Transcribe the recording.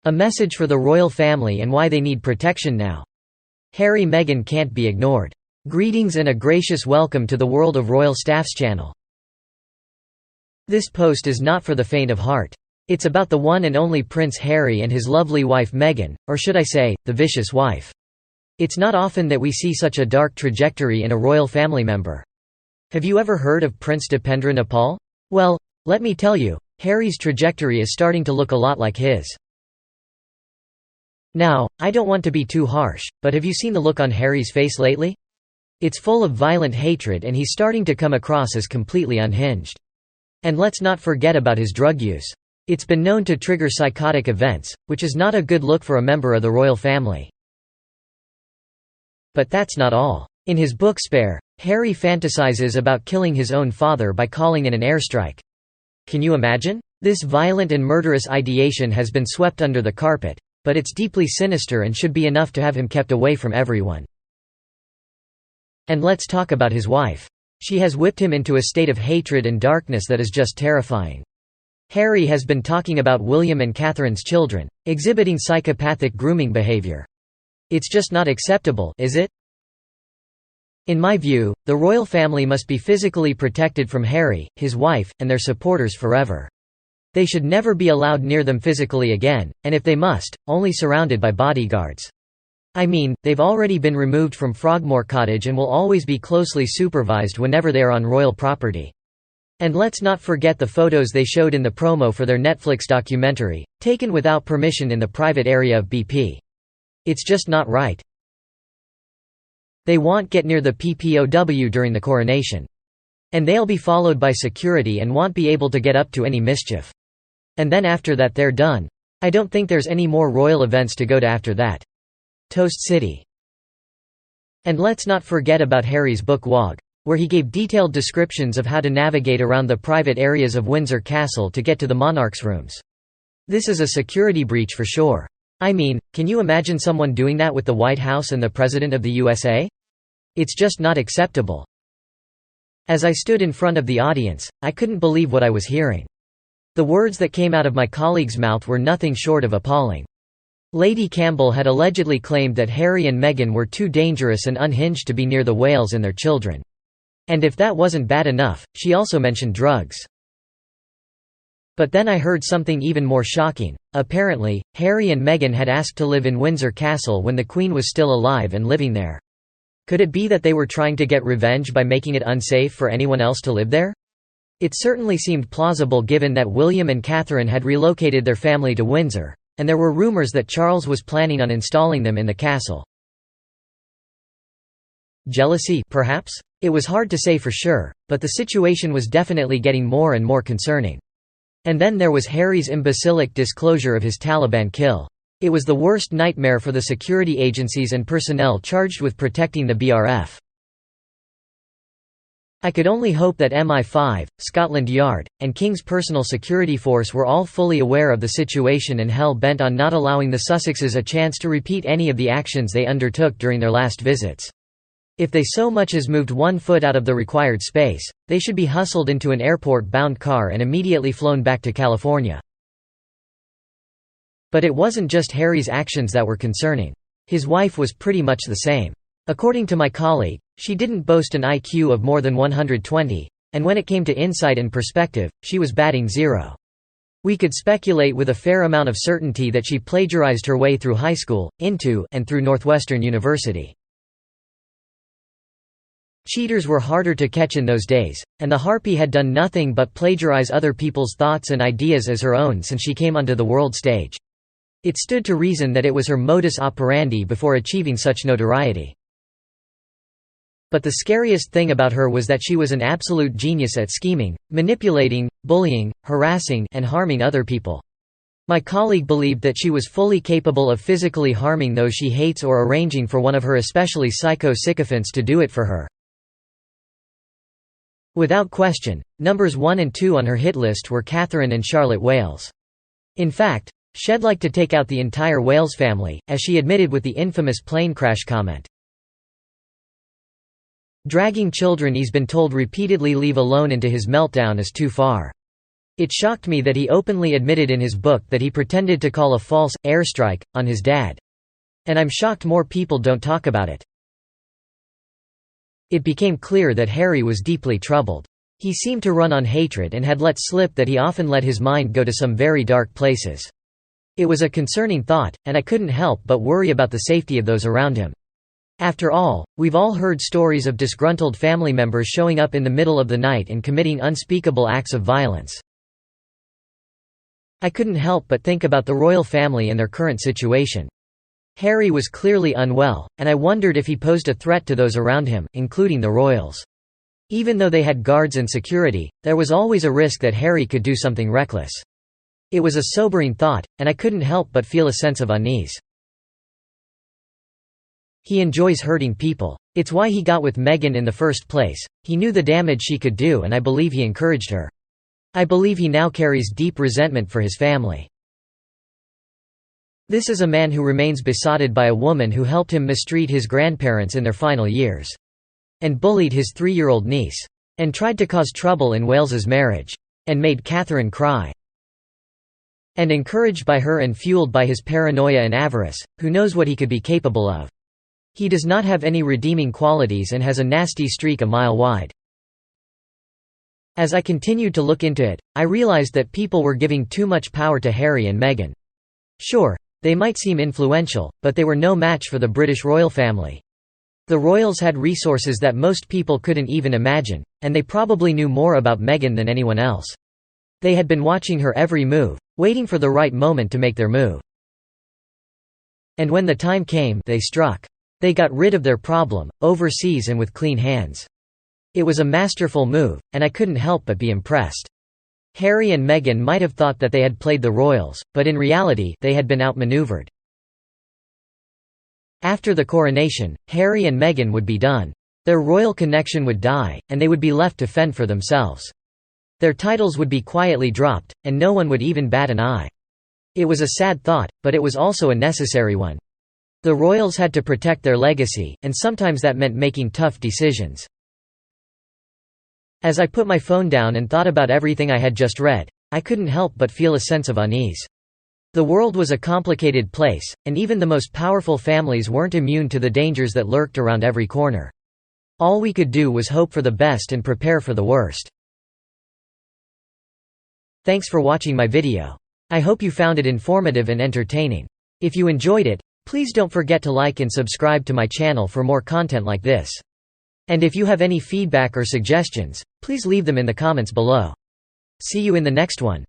A message for the royal family and why they need protection now. Harry Meghan can't be ignored. Greetings and a gracious welcome to the World of Royal Staff's channel. This post is not for the faint of heart. It's about the one and only Prince Harry and his lovely wife Meghan, or should I say, the vicious wife. It's not often that we see such a dark trajectory in a royal family member. Have you ever heard of Prince Dipendra Nepal? Well, let me tell you, Harry's trajectory is starting to look a lot like his. Now, I don't want to be too harsh, but have you seen the look on Harry's face lately? It's full of violent hatred and he's starting to come across as completely unhinged. And let's not forget about his drug use. It's been known to trigger psychotic events, which is not a good look for a member of the royal family. But that's not all. In his book Spare, Harry fantasizes about killing his own father by calling in an airstrike. Can you imagine? This violent and murderous ideation has been swept under the carpet, but it's deeply sinister and should be enough to have him kept away from everyone. And let's talk about his wife. She has whipped him into a state of hatred and darkness that is just terrifying. Harry has been talking about William and Catherine's children, exhibiting psychopathic grooming behavior. It's just not acceptable, is it? In my view, the royal family must be physically protected from Harry, his wife, and their supporters forever. They should never be allowed near them physically again, and if they must, only surrounded by bodyguards. I mean, they've already been removed from Frogmore Cottage and will always be closely supervised whenever they are on royal property. And let's not forget the photos they showed in the promo for their Netflix documentary, taken without permission in the private area of BP. It's just not right. They won't get near the PPOW during the coronation. And they'll be followed by security and won't be able to get up to any mischief. And then after that they're done. I don't think there's any more royal events to go to after that. Toast City. And let's not forget about Harry's book Wog, where he gave detailed descriptions of how to navigate around the private areas of Windsor Castle to get to the monarch's rooms. This is a security breach for sure. I mean, can you imagine someone doing that with the White House and the President of the USA? It's just not acceptable. As I stood in front of the audience, I couldn't believe what I was hearing. The words that came out of my colleague's mouth were nothing short of appalling. Lady Campbell had allegedly claimed that Harry and Meghan were too dangerous and unhinged to be near the Wales and their children. And if that wasn't bad enough, she also mentioned drugs. But then I heard something even more shocking. Apparently, Harry and Meghan had asked to live in Windsor Castle when the Queen was still alive and living there. Could it be that they were trying to get revenge by making it unsafe for anyone else to live there? It certainly seemed plausible given that William and Catherine had relocated their family to Windsor, and there were rumors that Charles was planning on installing them in the castle. Jealousy, perhaps? It was hard to say for sure, but the situation was definitely getting more and more concerning. And then there was Harry's imbecilic disclosure of his Taliban kill. It was the worst nightmare for the security agencies and personnel charged with protecting the BRF. I could only hope that MI5, Scotland Yard, and King's personal security force were all fully aware of the situation and hell-bent on not allowing the Sussexes a chance to repeat any of the actions they undertook during their last visits. If they so much as moved 1 foot out of the required space, they should be hustled into an airport-bound car and immediately flown back to California. But it wasn't just Harry's actions that were concerning. His wife was pretty much the same. According to my colleague, she didn't boast an IQ of more than 120, and when it came to insight and perspective, she was batting zero. We could speculate with a fair amount of certainty that she plagiarized her way through high school, into, and through Northwestern University. Cheaters were harder to catch in those days, and the Harpy had done nothing but plagiarize other people's thoughts and ideas as her own since she came onto the world stage. It stood to reason that it was her modus operandi before achieving such notoriety. But the scariest thing about her was that she was an absolute genius at scheming, manipulating, bullying, harassing, and harming other people. My colleague believed that she was fully capable of physically harming those she hates or arranging for one of her especially psycho sycophants to do it for her. Without question, numbers 1 and 2 on her hit list were Catherine and Charlotte Wales. In fact, she'd like to take out the entire Wales family, as she admitted with the infamous plane crash comment. Dragging children he's been told repeatedly leave alone into his meltdown is too far. It shocked me that he openly admitted in his book that he pretended to call a false airstrike on his dad. And I'm shocked more people don't talk about it. It became clear that Harry was deeply troubled. He seemed to run on hatred and had let slip that he often let his mind go to some very dark places. It was a concerning thought, and I couldn't help but worry about the safety of those around him. After all, we've all heard stories of disgruntled family members showing up in the middle of the night and committing unspeakable acts of violence. I couldn't help but think about the royal family and their current situation. Harry was clearly unwell, and I wondered if he posed a threat to those around him, including the royals. Even though they had guards and security, there was always a risk that Harry could do something reckless. It was a sobering thought, and I couldn't help but feel a sense of unease. He enjoys hurting people. It's why he got with Meghan in the first place. He knew the damage she could do, and I believe he encouraged her. I believe he now carries deep resentment for his family. This is a man who remains besotted by a woman who helped him mistreat his grandparents in their final years. And bullied his 3-year-old niece. And tried to cause trouble in Wales's marriage. And made Catherine cry. And encouraged by her and fueled by his paranoia and avarice, who knows what he could be capable of. He does not have any redeeming qualities and has a nasty streak a mile wide. As I continued to look into it, I realized that people were giving too much power to Harry and Meghan. Sure, they might seem influential, but they were no match for the British royal family. The royals had resources that most people couldn't even imagine, and they probably knew more about Meghan than anyone else. They had been watching her every move, waiting for the right moment to make their move. And when the time came, they struck. They got rid of their problem, overseas and with clean hands. It was a masterful move, and I couldn't help but be impressed. Harry and Meghan might have thought that they had played the royals, but in reality, they had been outmaneuvered. After the coronation, Harry and Meghan would be done. Their royal connection would die, and they would be left to fend for themselves. Their titles would be quietly dropped, and no one would even bat an eye. It was a sad thought, but it was also a necessary one. The royals had to protect their legacy, and sometimes that meant making tough decisions. As I put my phone down and thought about everything I had just read, I couldn't help but feel a sense of unease. The world was a complicated place, and even the most powerful families weren't immune to the dangers that lurked around every corner. All we could do was hope for the best and prepare for the worst. Thanks for watching my video. I hope you found it informative and entertaining. If you enjoyed it, please don't forget to like and subscribe to my channel for more content like this. And if you have any feedback or suggestions, please leave them in the comments below. See you in the next one.